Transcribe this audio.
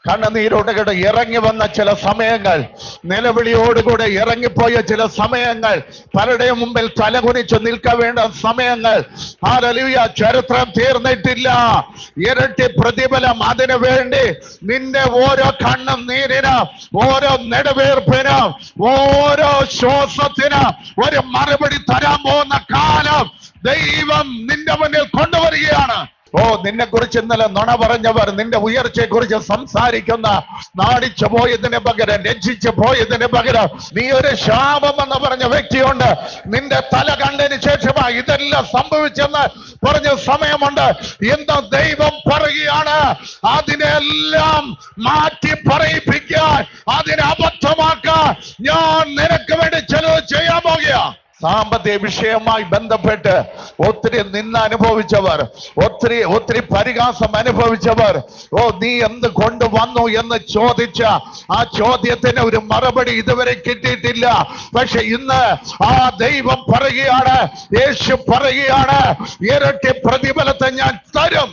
കണ്ണുനീരോടുകൂടെ ഇറങ്ങി വന്ന ചില സമയങ്ങൾ, നിലവിളിയോടുകൂടെ ഇറങ്ങിപ്പോയ ചില സമയങ്ങൾ, പലരുടെയും മുമ്പിൽ തലകുനിച്ച് നിൽക്കാൻ വേണ്ട സമയങ്ങൾ. ഹല്ലേലൂയ. ചരിത്രം തീർന്നിട്ടില്ല. ഇരട്ടി പ്രതിഫലം. അതിനു വേണ്ടി നിന്റെ ഓരോ കണ്ണും നീരിന്, ഓരോ നെടുവീർപ്പിന്, ഓരോ ശ്വാസത്തിന് ഒരു മറുപടി തരാൻ പോകുന്ന കാലം ദൈവം നിന്റെ മുന്നിൽ കൊണ്ടുവരികയാണ്. നിന്നെ കുറിച്ച് ഇന്നലെ നുണ പറഞ്ഞവർ, നിന്റെ ഉയർച്ചയെ കുറിച്ച് സംസാരിക്കുന്ന, നാടിച്ചു പോയതിന് പകരം, രക്ഷിച്ചു പോയതിന് പകരം നീ ഒരു ശാപം എന്ന് പറഞ്ഞ വ്യക്തിയുണ്ട്. നിന്റെ തല കണ്ടതിന് ശേഷമാണ് ഇതെല്ലാം സംഭവിച്ചെന്ന് പറഞ്ഞ സമയമുണ്ട്. എന്താ ദൈവം പറയുകയാണ്? അതിനെല്ലാം മാറ്റി പറയിപ്പിക്കാൻ, അതിനെ അബദ്ധമാക്കാൻ ഞാൻ നിനക്ക് വേണ്ടി ചിലത് ചെയ്യാൻ പോകുക. സാമ്പത്തിക വിഷയവുമായി ബന്ധപ്പെട്ട് ഒത്തിരി നിന്ന അനുഭവിച്ചവർ, ഒത്തിരി പരിഹാസം അനുഭവിച്ചവർ, നീ എന്ത് കൊണ്ടുവന്നു എന്ന് ചോദിച്ച ആ ചോദ്യത്തിന് ഒരു മറുപടി ഇതുവരെ കിട്ടിയിട്ടില്ല. പക്ഷെ ഇന്ന് ആ ദൈവം പറയുകയാണ്, യേശു പറയുകയാണ്, ഇരട്ടി പ്രതിഫലത്തെ ഞാൻ തരും.